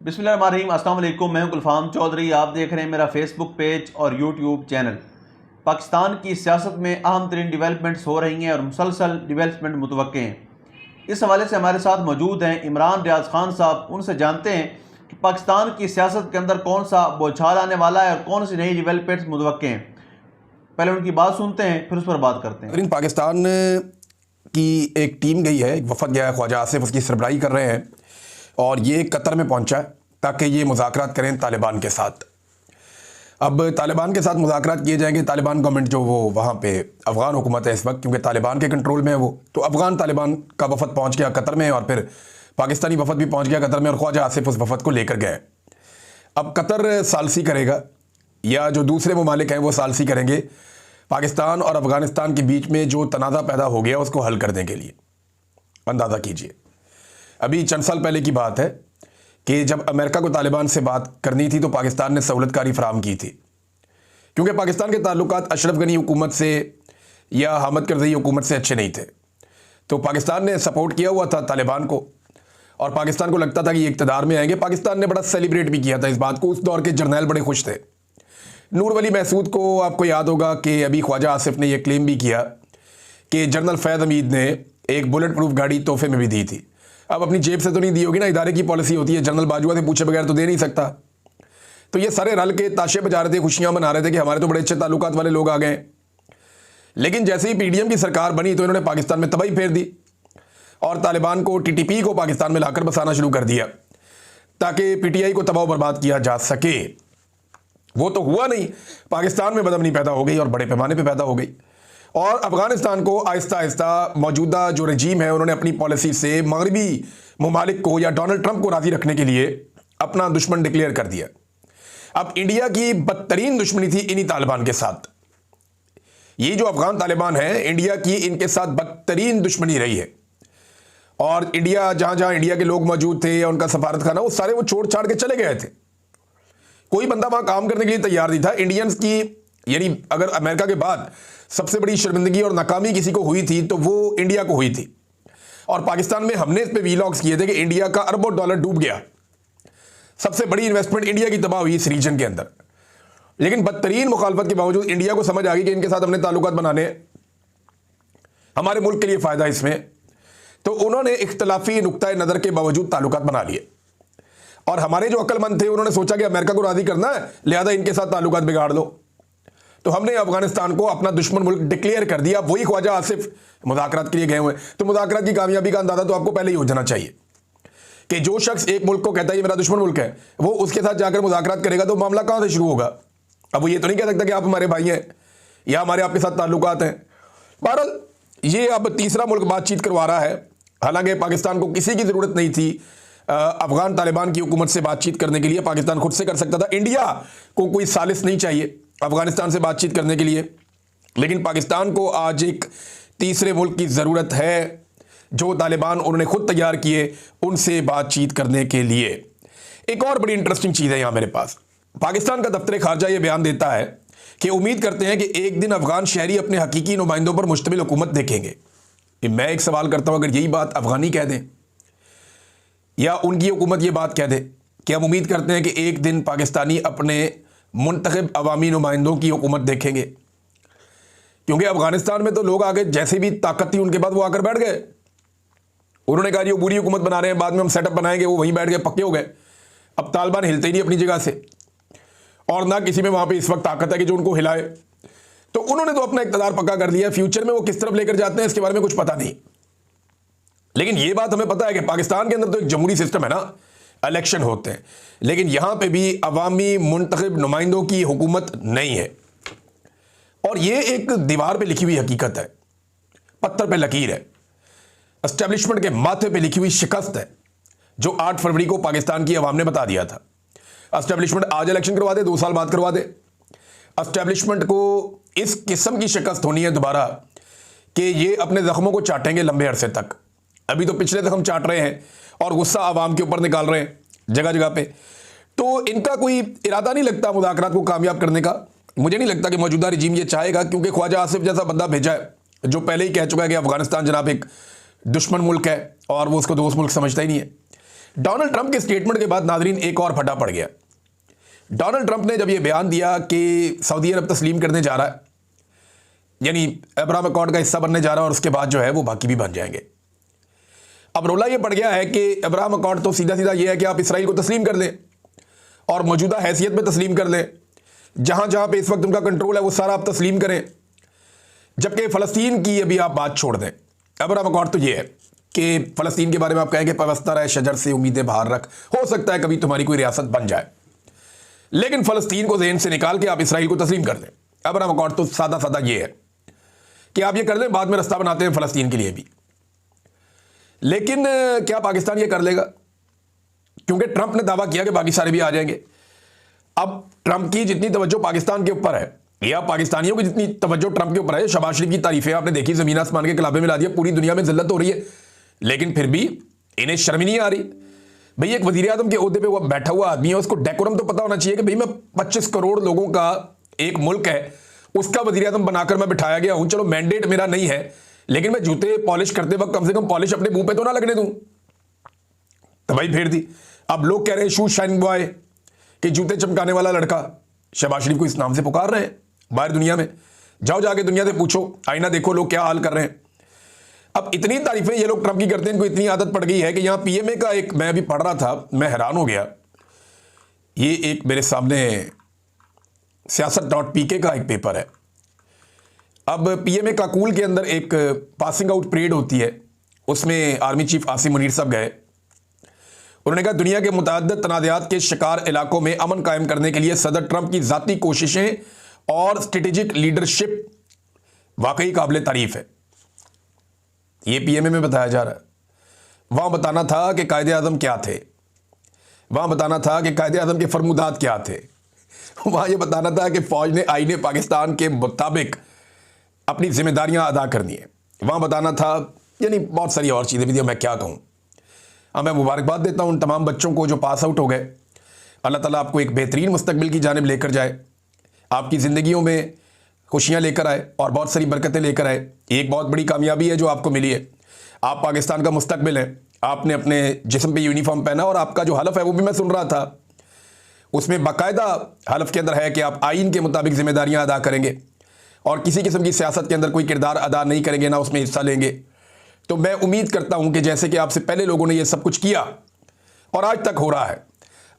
बिस्मिल्लाहिर्रहमानिर्रहीम, अस्सलाम वालेकुम। मैं हूं गुलफाम चौधरी। आप देख रहे हैं मेरा फेसबुक पेज और यूट्यूब चैनल। पाकिस्तान की सियासत में अहम तरीन डिवेलपमेंट्स हो रही हैं और मुसलसल डिवेलपमेंट मुतवक्के हैं। इस हवाले से हमारे साथ मौजूद हैं इमरान रियाज खान साहब। उनसे जानते हैं कि पाकिस्तान की सियासत के अंदर कौन सा बौछार आने वाला है और कौन सी नई डिवेलपमेंट्स मुतवक्के हैं। पहले उनकी बात सुनते हैं, फिर उस पर बात करते हैं। पाकिस्तान की एक टीम गई है, एक वफद गया है, ख्वाजा आसिफ उसकी सरबराही कर रहे हैं और ये कतर में पहुंचा है ताकि ये मुज़ाकरात करें तालिबान के साथ। अब तालिबान के साथ मुज़ाकरात किए जाएंगे। तालिबान गवर्नमेंट जो वो वहाँ पे अफ़गान हुकूमत है इस वक्त, क्योंकि तालिबान के कंट्रोल में है वो, तो अफ़गान तालिबान का वफद पहुँच गया कतर में और फिर पाकिस्तानी वफद भी पहुँच गया कतर में और ख्वाजा आसिफ उस वफद को लेकर गए। अब कतर सालसी करेगा या जो दूसरे ममालिक हैं वो सालसी करेंगे पाकिस्तान और अफ़गानिस्तान के बीच में जो तनाज़ा पैदा हो गया उसको हल करने के लिए। अंदाज़ा कीजिए, अभी चंद साल पहले की बात है कि जब अमेरिका को तालिबान से बात करनी थी तो पाकिस्तान ने सहूलतकारी फराहम की थी, क्योंकि पाकिस्तान के ताल्लुकात अशरफ गनी हुकूमत से या हामिद करज़ई हुकूमत से अच्छे नहीं थे। तो पाकिस्तान ने सपोर्ट किया हुआ था तालिबान को और पाकिस्तान को लगता था कि ये इक़्तिदार में आएंगे। पाकिस्तान ने बड़ा सेलिब्रेट भी किया था इस बात को। उस दौर के जर्नैल बड़े खुश थे। नूर वली महसूद को आपको याद होगा कि अभी ख्वाजा आसिफ ने यह क्लेम भी किया कि जनरल फैज़ हमीद ने एक बुलेट प्रूफ गाड़ी तोहफे में भी दी थी। अब अपनी जेब से तो नहीं दी होगी ना, इदारे की पॉलिसी होती है, जनरल बाजवा से पूछे बगैर तो दे नहीं सकता। तो ये सारे रल के ताशे बजा रहे थे, खुशियां मना रहे थे कि हमारे तो बड़े अच्छे ताल्लुकात वाले लोग आ गए। लेकिन जैसे ही पीडीएम की सरकार बनी तो इन्होंने पाकिस्तान में तबाही फेर दी और तालिबान को, टीटीपी को पाकिस्तान में लाकर बसाना शुरू कर दिया ताकि पीटीआई को तबाह बर्बाद किया जा सके। वो तो हुआ नहीं, पाकिस्तान में बदअमनी पैदा हो गई और बड़े पैमाने पर पैदा हो गई। और अफ़गानिस्तान को आहिस्ता आहिस्ता मौजूदा जो रजीम है उन्होंने अपनी पॉलिसी से मगरबी ममालिक को या डोनाल्ड ट्रंप को राज़ी रखने के लिए अपना दुश्मन डिक्लेयर कर दिया। अब इंडिया की बदतरीन दुश्मनी थी इन्हीं तालिबान के साथ। ये जो अफ़गान तालिबान है, इंडिया की इनके साथ बदतरीन दुश्मनी रही है और इंडिया, जहाँ जहाँ इंडिया के लोग मौजूद थे या उनका सफारत खाना, वो सारे वो छोड़ छाड़ के चले गए थे। कोई बंदा वहाँ काम करने के लिए तैयार नहीं था। इंडियंस की, यानी अगर अमेरिका के बाद सबसे बड़ी शर्मिंदगी और नाकामी किसी को हुई थी तो वो इंडिया को हुई थी। और पाकिस्तान में हमने इस पे वीलॉग्स किए थे कि इंडिया का अरबों डॉलर डूब गया, सबसे बड़ी इन्वेस्टमेंट इंडिया की तबाह हुई इस रीजन के अंदर। लेकिन बदतरीन मुखालफत के बावजूद इंडिया को समझ आ गई कि इनके साथ हमने ताल्लुकात बनाने, हमारे मुल्क के लिए फ़ायदा इसमें, तो उन्होंने इख्तलाफी नुक्ता नज़र के बावजूद ताल्लुकात बना लिए। और हमारे जो अक्लमंद थे उन्होंने सोचा कि अमेरिका को राज़ी करना है, लिहाजा इनके साथ ताल्लुकात बिगाड़ लो। तो हमने अफगानिस्तान को अपना दुश्मन मुल्क डिक्लेयर कर दिया। वही ख्वाजा आसिफ मुज़ाकरात के लिए गए हुए। तो मुज़ाकरात की कामयाबी का अंदाज़ा तो आपको पहले ही हो जाना चाहिए कि जो शख्स एक मुल्क को कहता है ये मेरा दुश्मन मुल्क है, वो उसके साथ जाकर मुज़ाकरात करेगा तो मामला कहाँ से शुरू होगा। अब वो ये तो नहीं कह सकता कि आप हमारे भाई हैं या हमारे आपके साथ ताल्लुकात हैं। बहरहाल ये अब तीसरा मुल्क बातचीत करवा रहा है। हालांकि पाकिस्तान को किसी की ज़रूरत नहीं थी अफ़गान तालिबान की हुकूमत से बातचीत करने के लिए, पाकिस्तान खुद से कर सकता था। इंडिया को कोई सालिस नहीं चाहिए अफ़गानिस्तान से बातचीत करने के लिए, लेकिन पाकिस्तान को आज एक तीसरे मुल्क की ज़रूरत है जो तालिबान उन्होंने खुद तैयार किए उनसे बातचीत करने के लिए। एक और बड़ी इंटरेस्टिंग चीज़ है यहाँ मेरे पास। पाकिस्तान का दफ्तर खारजा ये बयान देता है कि उम्मीद करते हैं कि एक दिन अफ़गान शहरी अपने हकीकी नुमाइंदों पर मुश्तमिल हुकूमत देखेंगे। मैं एक सवाल करता हूँ, अगर यही बात अफ़गानी कह दें या उनकी हुकूमत ये बात कह दे कि हम उम्मीद करते हैं कि एक दिन पाकिस्तानी अपने मुंतखब अवामी नुमाइंदों की हुकूमत देखेंगे, क्योंकि अफगानिस्तान में तो लोग आगे जैसे भी ताकत थी उनके बाद वो आकर बैठ गए। उन्होंने कहा ये बुरी हुकूमत बना रहे हैं, बाद में हम सेटअप बनाएंगे, वो वहीं बैठ गए, पक्के हो गए। अब तालिबान हिलते ही नहीं अपनी जगह से और ना किसी में वहाँ पे इस वक्त ताकत है कि जो उनको हिलाए। तो उन्होंने तो अपना इक़्तिदार पक्का कर लिया। फ्यूचर में वो किस तरफ लेकर जाते हैं इसके बारे में कुछ पता नहीं। लेकिन ये बात हमें पता है कि पाकिस्तान के अंदर तो एक जमहूरी सिस्टम है ना, इलेक्शन होते हैं, लेकिन यहां पे भी अवामी मुंतखब नुमाइंदों की हुकूमत नहीं है। और ये एक दीवार पे लिखी हुई हकीकत है, पत्थर पे लकीर है, एस्टेब्लिशमेंट के माथे पे लिखी हुई शिकस्त है जो 8 फरवरी को पाकिस्तान की अवाम ने बता दिया था। एस्टेब्लिशमेंट आज इलेक्शन करवा दे, 2 साल बाद करवा दे, एस्टेब्लिशमेंट को इस किस्म की शिकस्त होनी है दोबारा कि ये अपने जख्मों को चाटेंगे लंबे अरसे तक। अभी तो पिछले तक हम चाट रहे हैं और गुस्सा आवाम के ऊपर निकाल रहे हैं जगह जगह पे। तो इनका कोई इरादा नहीं लगता मुज़ाकरात को कामयाब करने का। मुझे नहीं लगता कि मौजूदा रजीम ये चाहेगा, क्योंकि ख्वाजा आसिफ जैसा बंदा भेजा है जो पहले ही कह चुका है कि अफगानिस्तान जनाब एक दुश्मन मुल्क है और वो उसको दोस्त मुल्क समझता ही नहीं है। डोनाल्ड ट्रंप के स्टेटमेंट के बाद नाजरीन एक और फटा पड़ गया। डोनाल्ड ट्रंप ने जब यह बयान दिया कि सऊदी अरब तस्लीम करने जा रहा है, यानी अब्राहम अकॉर्ड का हिस्सा बनने जा रहा है, और उसके बाद जो है वो बाकी भी बन जाएंगे। अब रोला ये पड़ गया है कि अब्राहम अकॉर्ड तो सीधा सीधा ये है कि आप इसराइल को तस्लीम कर लें और मौजूदा हैसियत में तस्लीम कर लें, जहां जहां पे इस वक्त उनका कंट्रोल है वो सारा आप तस्लीम करें, जबकि फ़लस्तीन की अभी आप बात छोड़ दें। अब्राहम अकॉर्ड तो ये है कि फ़लस्तीन के बारे में आप कहें कि पवस्ता रहे शजर से उम्मीदें बाहर रख, हो सकता है कभी तुम्हारी कोई रियासत बन जाए, लेकिन फ़लस्तीन को ज़हन से निकाल के आप इसराइल को तस्लीम कर दें। अब्राहम अकॉर्ड तो सादा सादा ये है कि आप ये कर लें, बाद में रास्ता बनाते हैं फ़लस्तीन के लिए भी। लेकिन क्या पाकिस्तान ये कर लेगा? क्योंकि ट्रंप ने दावा किया कि बाकी सारे भी आ जाएंगे। अब ट्रंप की जितनी तवज्जो पाकिस्तान के ऊपर है, या पाकिस्तानियों की जितनी तवज्जो ट्रंप के ऊपर है, शहबाज शरीफ की तारीफें आपने देखी, ज़मीन आसमान के कलाबे मिला दिया, पूरी दुनिया में जिल्लत हो रही है, लेकिन फिर भी इन्हें शर्म ही नहीं आ रही। भाई एक वज़ीर आज़म के ओहदे पे वो बैठा हुआ आदमी है, उसको डेकोरम तो पता होना चाहिए कि भाई मैं 25 करोड़ लोगों का एक मुल्क है, उसका वज़ीर आज़म बनाकर मैं बिठाया गया हूं। चलो मैंडेट मेरा नहीं है, लेकिन मैं जूते पॉलिश करते वक्त कम से कम पॉलिश अपने मुंह पे तो ना लगने दूं। तो भाई फेर दी। अब लोग कह रहे हैं शू शाइन बॉय, कि जूते चमकाने वाला लड़का, शहबाज शरीफ को इस नाम से पुकार रहे हैं बाहर दुनिया में। जाओ जाके दुनिया से पूछो, आईना देखो लोग क्या हाल कर रहे हैं। अब इतनी तारीफें ये लोग ट्रंप की करते हैं, इनको इतनी आदत पड़ गई है कि यहां पीएमए का एक, मैं अभी पढ़ रहा था, मैं हैरान हो गया। ये एक मेरे सामने siyaasat.pk का एक पेपर है। अब पीएमए काकूल के अंदर एक पासिंग आउट परेड होती है, उसमें आर्मी चीफ आसिम मुनीर साहब गए। उन्होंने कहा दुनिया के मुतअद्दिद तनाज़ात के शिकार इलाकों में अमन कायम करने के लिए सदर ट्रंप की ज़ाती कोशिशें और स्ट्रेटेजिक लीडरशिप वाकई काबिल तारीफ है। ये पीएमए में बताया जा रहा है। वहां बताना था कि कायदे आज़म क्या थे, वहां बताना था कि कायदे आज़म के फरमुदात क्या थे, वहां ये बताना था कि फौज ने आईने पाकिस्तान के मुताबिक अपनी जिम्मेदारियां अदा करनी है, वहां बताना था, यानी बहुत सारी और चीज़ें भी थी। मैं क्या कहूँ। अब मैं मुबारकबाद देता हूँ उन तमाम बच्चों को जो पास आउट हो गए। अल्लाह ताला आपको एक बेहतरीन मुस्तकबिल की जानिब लेकर जाए, आपकी ज़िंदगियों में खुशियाँ लेकर आए और बहुत सारी बरकतें लेकर आए। एक बहुत बड़ी कामयाबी है जो आपको मिली है। आप पाकिस्तान का मुस्तकबिल हैं। आपने अपने जिस्म पे यूनिफॉर्म पहना, और आपका जो हलफ है वो भी मैं सुन रहा था, उसमें बाकायदा हलफ के अंदर है कि आप आइन के मुताबिक जिम्मेदारियाँ अदा करेंगे और किसी किस्म की सियासत के अंदर कोई किरदार अदा नहीं करेंगे, ना उसमें हिस्सा लेंगे। तो मैं उम्मीद करता हूँ कि जैसे कि आपसे पहले लोगों ने ये सब कुछ किया और आज तक हो रहा है,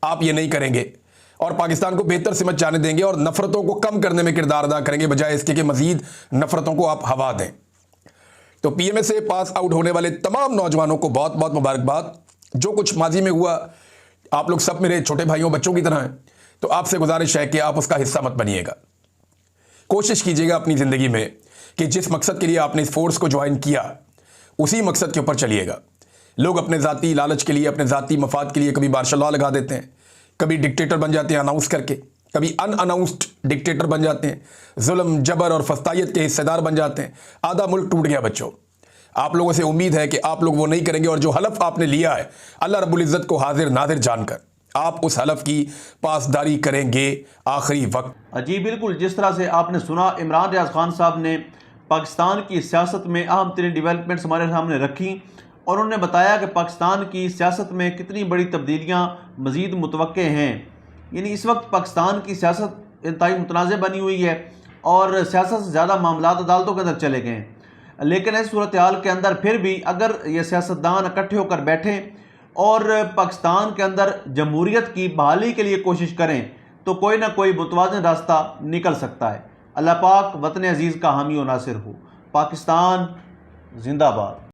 आप ये नहीं करेंगे और पाकिस्तान को बेहतर समझ जाने देंगे और नफ़रतों को कम करने में किरदार अदा करेंगे, बजाय इसके कि मज़ीद नफ़रतों को आप हवा दें। तो पीएमए से पास आउट होने वाले तमाम नौजवानों को बहुत बहुत मुबारकबाद। जो कुछ माजी में हुआ, आप लोग सब मेरे छोटे भाइयों बच्चों की तरह हैं, तो आपसे गुजारिश है कि आप उसका हिस्सा मत बनिएगा। कोशिश कीजिएगा अपनी ज़िंदगी में कि जिस मकसद के लिए आपने इस फोर्स को ज्वाइन किया, उसी मकसद के ऊपर चलिएगा। लोग अपने ज़ाती लालच के लिए, अपने ज़ाती मफाद के लिए कभी मार्शल लॉ लगा देते हैं, कभी डिक्टेटर बन जाते हैं अनाउंस करके, कभी अनअनाउंस्ड डिक्टेटर बन जाते हैं, जुल्म जबर और फस्तायत के हिस्सेदार बन जाते हैं। आधा मुल्क टूट गया बच्चों। आप लोगों से उम्मीद है कि आप लोग वो नहीं करेंगे और जो हलफ आपने लिया है अल्लाह रब्बुल इज़्ज़त को हाजिर नाजिर जानकर आप उस हलफ की पासदारी करेंगे आखिरी वक्त। जी बिल्कुल, जिस तरह से आपने सुना, इमरान रियाज खान साहब ने पाकिस्तान की सियासत में अहम तरीन डेवलपमेंट्स हमारे सामने रखी और उन्होंने बताया कि पाकिस्तान की सियासत में कितनी बड़ी तब्दीलियाँ मज़ीद मुतवक्के हैं। यानी इस वक्त पाकिस्तान की सियासत इंतहाई मुतनाज़ बनी हुई है और सियासत से ज़्यादा मामलात अदालतों के अंदर चले गए हैं। लेकिन इस सूरत हाल के अंदर फिर भी अगर ये सियासतदान इकट्ठे होकर बैठें और पाकिस्तान के अंदर जमहूरियत की बहाली के लिए कोशिश करें तो कोई ना कोई मुतवाज़िन रास्ता निकल सकता है। अल्लाह पाक वतन अजीज़ का हामी और नासिर हो। पाकिस्तान जिंदाबाद।